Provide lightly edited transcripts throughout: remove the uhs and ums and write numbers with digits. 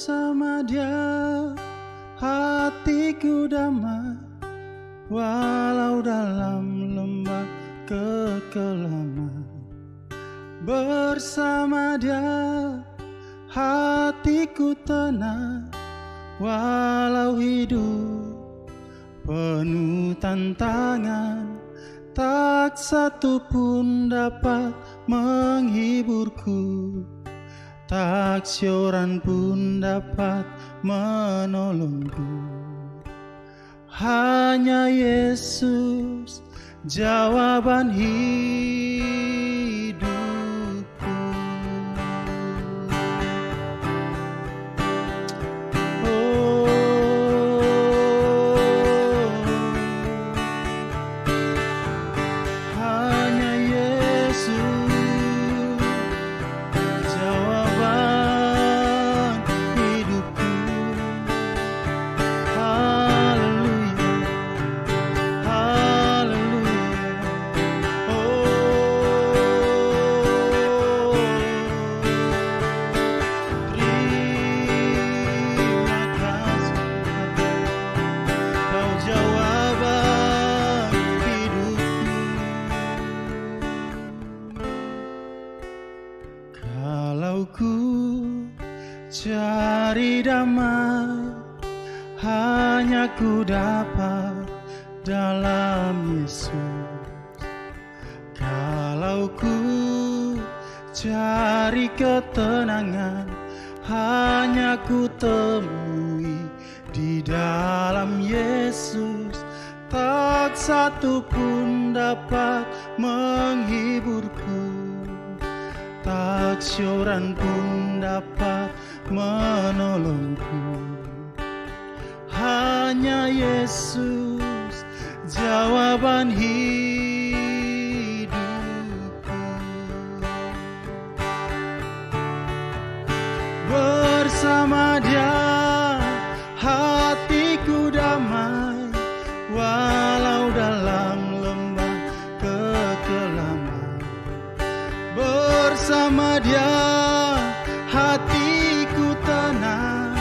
Bersama Dia hatiku damai, walau dalam lembah kekelaman. Bersama Dia hatiku tenang, walau hidup penuh tantangan. Tak satu pun dapat menghiburku, tak seorang pun dapat menolongku. Hanya Yesus jawaban hidupku. Hanya Yesus jawaban hidupku. Haleluya, haleluya. Terima kasih, Kau jawaban hidupku. Kalau ku cari damai, hanya ku dapat dalam Yesus. Kalau ku cari ketenangan, hanya ku temui di dalam Yesus. Tak satu pun dapat menghiburku, tak seorang pun dapat menolongku. Hanya Yesus jawaban hidupku. Bersama Dia hatiku damai, walau dalam lembah kekelaman. Bersama Dia hatiku tenang,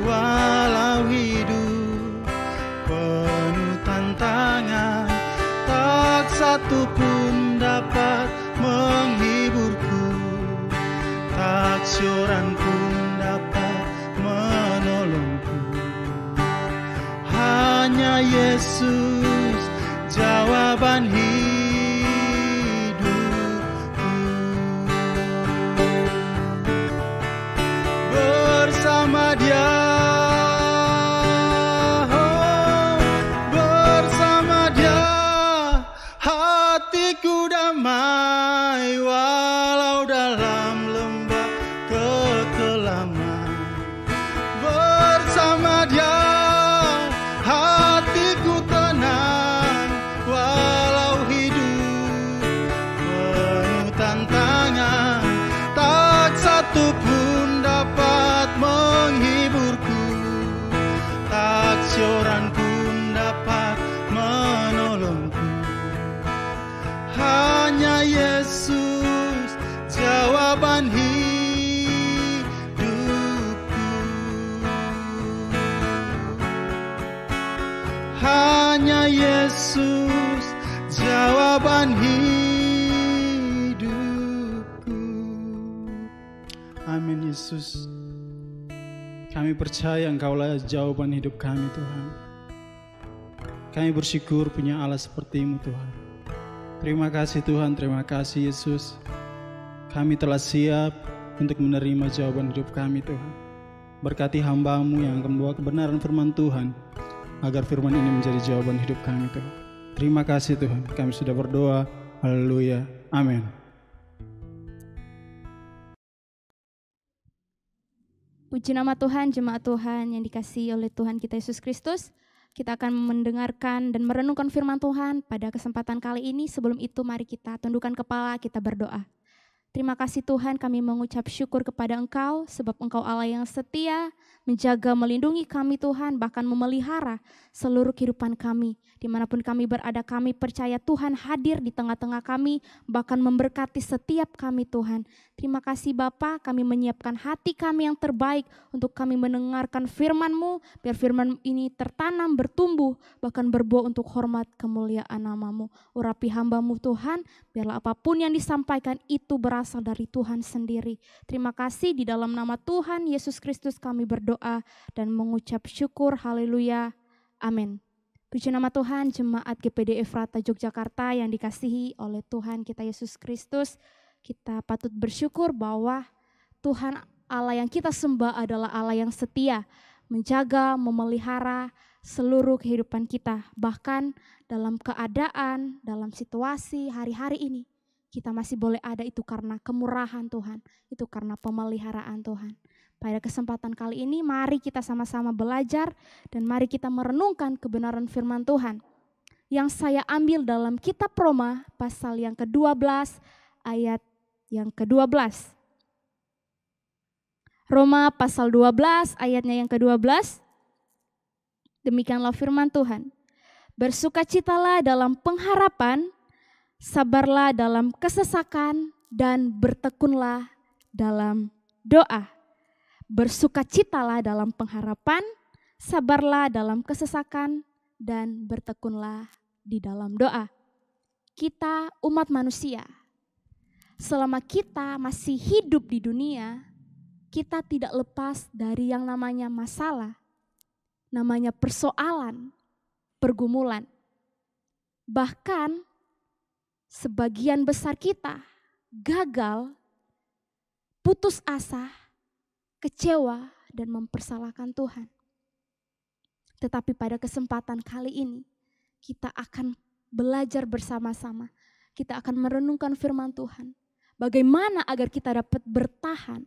walau hidup penuh tantangan. Tak satu pun dapat menghiburku, tak seorang pun dapat menolongku. Hanya Yesus jawaban hidupku. Bersama Dia, bersama Dia hatiku damai, walau dalam lembah kekelaman. Bersama Dia hatiku tenang, walau hidup penuh tantangan. Tak satu pun dapat menghiburku, tak seorang pun dapat menolongku. Hanya Yesus jawaban hidupku. Hanya Yesus jawaban hidupku. Amin Yesus. Kami percaya Engkaulah jawaban hidup kami Tuhan. Kami bersyukur punya Allah seperti-Mu Tuhan. Terima kasih Tuhan, terima kasih Yesus. Kami telah siap untuk menerima jawaban hidup kami Tuhan. Berkati hamba-Mu yang akan membawa kebenaran firman Tuhan, agar firman ini menjadi jawaban hidup kami Tuhan. Terima kasih Tuhan, kami sudah berdoa. Haleluya, amin. Puji nama Tuhan, jemaat Tuhan yang dikasihi oleh Tuhan kita Yesus Kristus. Kita akan mendengarkan dan merenungkan firman Tuhan pada kesempatan kali ini. Sebelum itu mari kita tundukkan kepala, kita berdoa. Terima kasih Tuhan, kami mengucap syukur kepada Engkau sebab Engkau Allah yang setia, menjaga, melindungi kami Tuhan, bahkan memelihara seluruh kehidupan kami. Dimanapun kami berada, kami percaya Tuhan hadir di tengah-tengah kami, bahkan memberkati setiap kami Tuhan. Terima kasih Bapa, kami menyiapkan hati kami yang terbaik untuk kami mendengarkan firman-Mu, biar firman ini tertanam, bertumbuh, bahkan berbuah untuk hormat kemuliaan nama-Mu. Urapi hamba-Mu Tuhan, biarlah apapun yang disampaikan itu berasal dari Tuhan sendiri. Terima kasih, di dalam nama Tuhan Yesus Kristus kami berdoa dan mengucap syukur. Haleluya. Amin. Puji nama Tuhan, Jemaat GPD Efrata Yogyakarta yang dikasihi oleh Tuhan kita Yesus Kristus. Kita patut bersyukur bahwa Tuhan Allah yang kita sembah adalah Allah yang setia, menjaga, memelihara seluruh kehidupan kita. Bahkan dalam keadaan, dalam situasi hari-hari ini, kita masih boleh ada itu karena kemurahan Tuhan, itu karena pemeliharaan Tuhan. Pada kesempatan kali ini mari kita sama-sama belajar dan mari kita merenungkan kebenaran firman Tuhan yang saya ambil dalam kitab Roma pasal yang ke-12 ayat yang ke-12. Roma pasal 12 ayatnya yang ke-12. Demikianlah firman Tuhan. Bersukacitalah dalam pengharapan, sabarlah dalam kesesakan, dan bertekunlah dalam doa. Bersukacitalah dalam pengharapan, sabarlah dalam kesesakan, dan bertekunlah di dalam doa. Kita umat manusia, selama kita masih hidup di dunia, kita tidak lepas dari yang namanya masalah, namanya persoalan, pergumulan. Bahkan sebagian besar kita gagal, putus asa, kecewa, dan mempersalahkan Tuhan. Tetapi pada kesempatan kali ini, kita akan belajar bersama-sama. Kita akan merenungkan firman Tuhan. Bagaimana agar kita dapat bertahan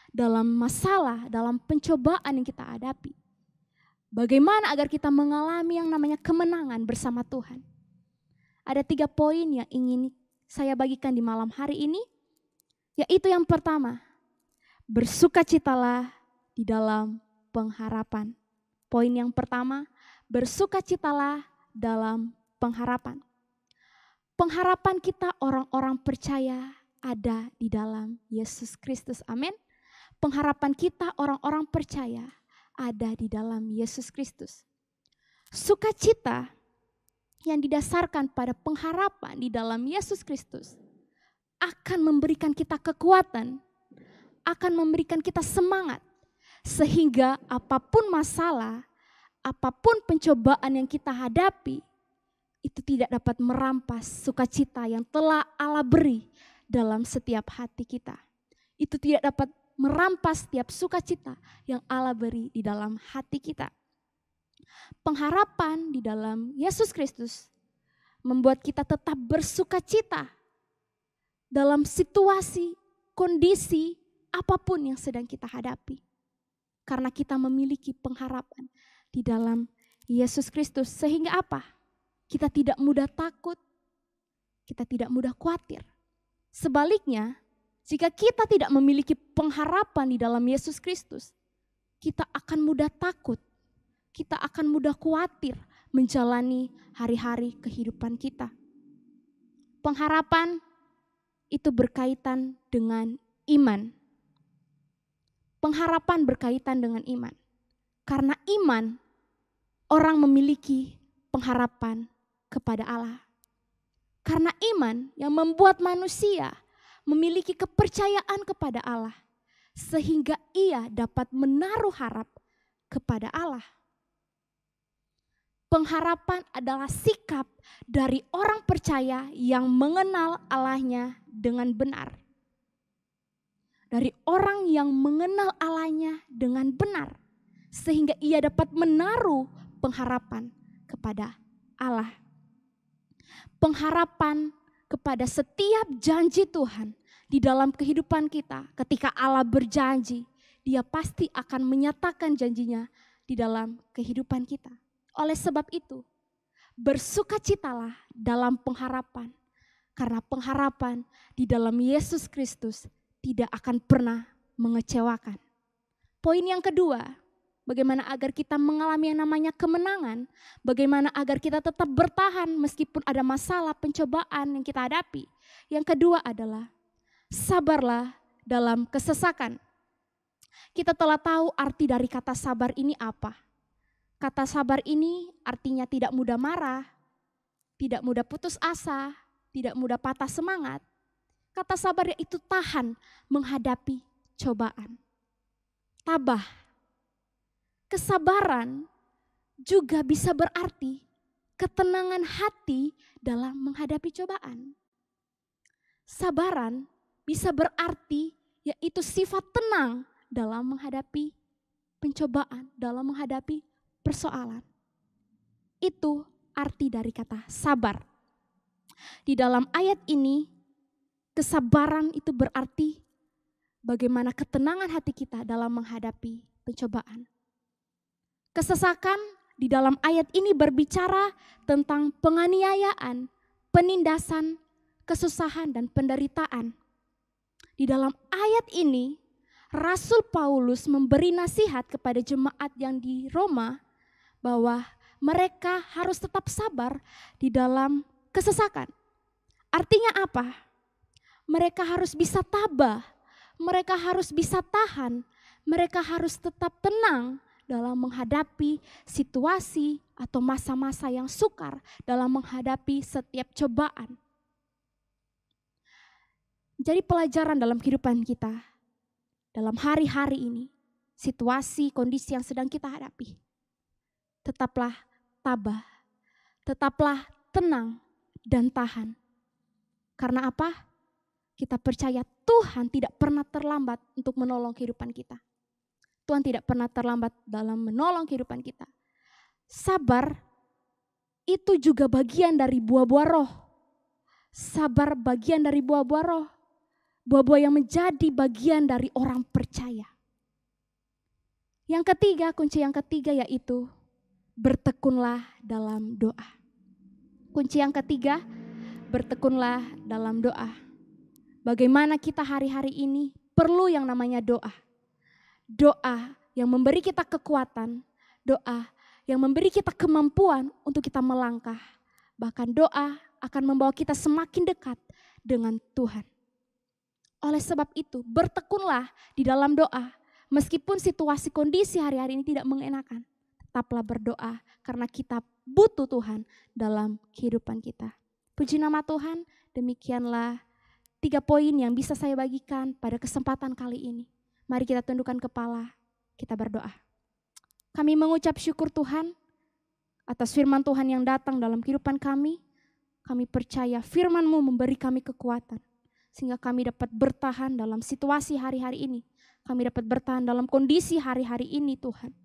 dalam masalah, dalam pencobaan yang kita hadapi. Bagaimana agar kita mengalami yang namanya kemenangan bersama Tuhan. Ada 3 poin yang ingin saya bagikan di malam hari ini. Yaitu yang pertama, bersukacitalah di dalam pengharapan. Poin yang pertama, bersukacitalah dalam pengharapan. Pengharapan kita orang-orang percaya ada di dalam Yesus Kristus. Amin. Pengharapan kita orang-orang percaya ada di dalam Yesus Kristus. Sukacita yang didasarkan pada pengharapan di dalam Yesus Kristus akan memberikan kita kekuatan, akan memberikan kita semangat, sehingga apapun masalah, apapun pencobaan yang kita hadapi, itu tidak dapat merampas sukacita yang telah Allah beri dalam setiap hati kita. Itu tidak dapat merampas setiap sukacita yang Allah beri di dalam hati kita. Pengharapan di dalam Yesus Kristus membuat kita tetap bersukacita dalam situasi, kondisi, apapun yang sedang kita hadapi. Karena kita memiliki pengharapan di dalam Yesus Kristus. Sehingga apa? Kita tidak mudah takut, kita tidak mudah khawatir. Sebaliknya, jika kita tidak memiliki pengharapan di dalam Yesus Kristus, kita akan mudah takut, kita akan mudah khawatir menjalani hari-hari kehidupan kita. Pengharapan itu berkaitan dengan iman. Pengharapan berkaitan dengan iman. Karena iman, orang memiliki pengharapan kepada Allah. Karena iman yang membuat manusia memiliki kepercayaan kepada Allah. Sehingga ia dapat menaruh harap kepada Allah. Pengharapan adalah sikap dari orang percaya yang mengenal Allahnya dengan benar. Dari orang yang mengenal Allahnya dengan benar. Sehingga ia dapat menaruh pengharapan kepada Allah. Pengharapan kepada setiap janji Tuhan di dalam kehidupan kita. Ketika Allah berjanji, Dia pasti akan menyatakan janjinya di dalam kehidupan kita. Oleh sebab itu, bersukacitalah dalam pengharapan. Karena pengharapan di dalam Yesus Kristus tidak akan pernah mengecewakan. Poin yang kedua, bagaimana agar kita mengalami yang namanya kemenangan, bagaimana agar kita tetap bertahan meskipun ada masalah, pencobaan yang kita hadapi. Yang kedua adalah sabarlah dalam kesesakan. Kita telah tahu arti dari kata sabar ini apa. Kata sabar ini artinya tidak mudah marah, tidak mudah putus asa, tidak mudah patah semangat. Kata sabar yaitu tahan menghadapi cobaan. Tabah. Kesabaran juga bisa berarti ketenangan hati dalam menghadapi cobaan. Sabaran bisa berarti yaitu sifat tenang dalam menghadapi pencobaan, dalam menghadapi persoalan. Itu arti dari kata sabar. Di dalam ayat ini, kesabaran itu berarti bagaimana ketenangan hati kita dalam menghadapi pencobaan. Kesesakan di dalam ayat ini berbicara tentang penganiayaan, penindasan, kesusahan, dan penderitaan. Di dalam ayat ini, Rasul Paulus memberi nasihat kepada jemaat yang di Roma bahwa mereka harus tetap sabar di dalam kesesakan. Artinya apa? Mereka harus bisa tabah, mereka harus bisa tahan, mereka harus tetap tenang dalam menghadapi situasi atau masa-masa yang sukar, dalam menghadapi setiap cobaan. Jadi pelajaran dalam kehidupan kita, dalam hari-hari ini, situasi, kondisi yang sedang kita hadapi, tetaplah tabah, tetaplah tenang dan tahan. Karena apa? Kita percaya Tuhan tidak pernah terlambat untuk menolong kehidupan kita. Tuhan tidak pernah terlambat dalam menolong kehidupan kita. Sabar itu juga bagian dari buah-buah roh. Sabar bagian dari buah-buah roh. Buah-buah yang menjadi bagian dari orang percaya. Yang ketiga, kunci yang ketiga yaitu bertekunlah dalam doa. Kunci yang ketiga, bertekunlah dalam doa. Bagaimana kita hari-hari ini perlu yang namanya doa. Doa yang memberi kita kekuatan, doa yang memberi kita kemampuan untuk kita melangkah. Bahkan doa akan membawa kita semakin dekat dengan Tuhan. Oleh sebab itu, bertekunlah di dalam doa. Meskipun situasi kondisi hari-hari ini tidak mengenakan, tetaplah berdoa karena kita butuh Tuhan dalam kehidupan kita. Puji nama Tuhan, demikianlah 3 poin yang bisa saya bagikan pada kesempatan kali ini. Mari kita tundukkan kepala, kita berdoa. Kami mengucap syukur Tuhan atas firman Tuhan yang datang dalam kehidupan kami. Kami percaya firman-Mu memberi kami kekuatan, sehingga kami dapat bertahan dalam situasi hari-hari ini. Kami dapat bertahan dalam kondisi hari-hari ini Tuhan.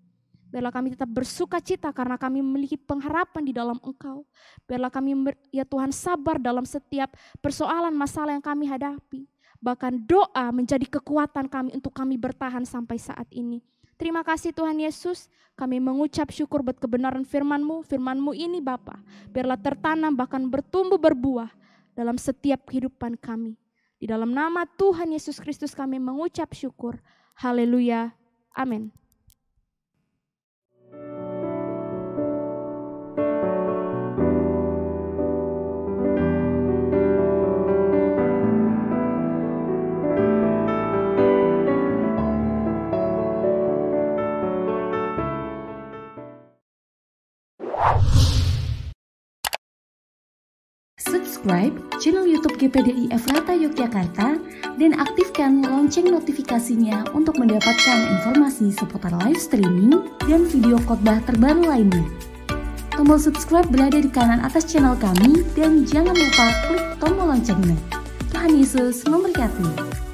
Biarlah kami tetap bersuka cita karena kami memiliki pengharapan di dalam Engkau. Biarlah kami ya Tuhan sabar dalam setiap persoalan masalah yang kami hadapi. Bahkan doa menjadi kekuatan kami untuk kami bertahan sampai saat ini. Terima kasih Tuhan Yesus, kami mengucap syukur buat kebenaran firman-Mu. Firman-Mu ini Bapa, biarlah tertanam bahkan bertumbuh berbuah dalam setiap kehidupan kami. Di dalam nama Tuhan Yesus Kristus kami mengucap syukur. Haleluya. Amin. Subscribe channel YouTube GPDI Efrata Yogyakarta dan aktifkan lonceng notifikasinya untuk mendapatkan informasi seputar live streaming dan video khotbah terbaru lainnya. Tombol subscribe berada di kanan atas channel kami dan jangan lupa klik tombol loncengnya. Tuhan Yesus memberkati.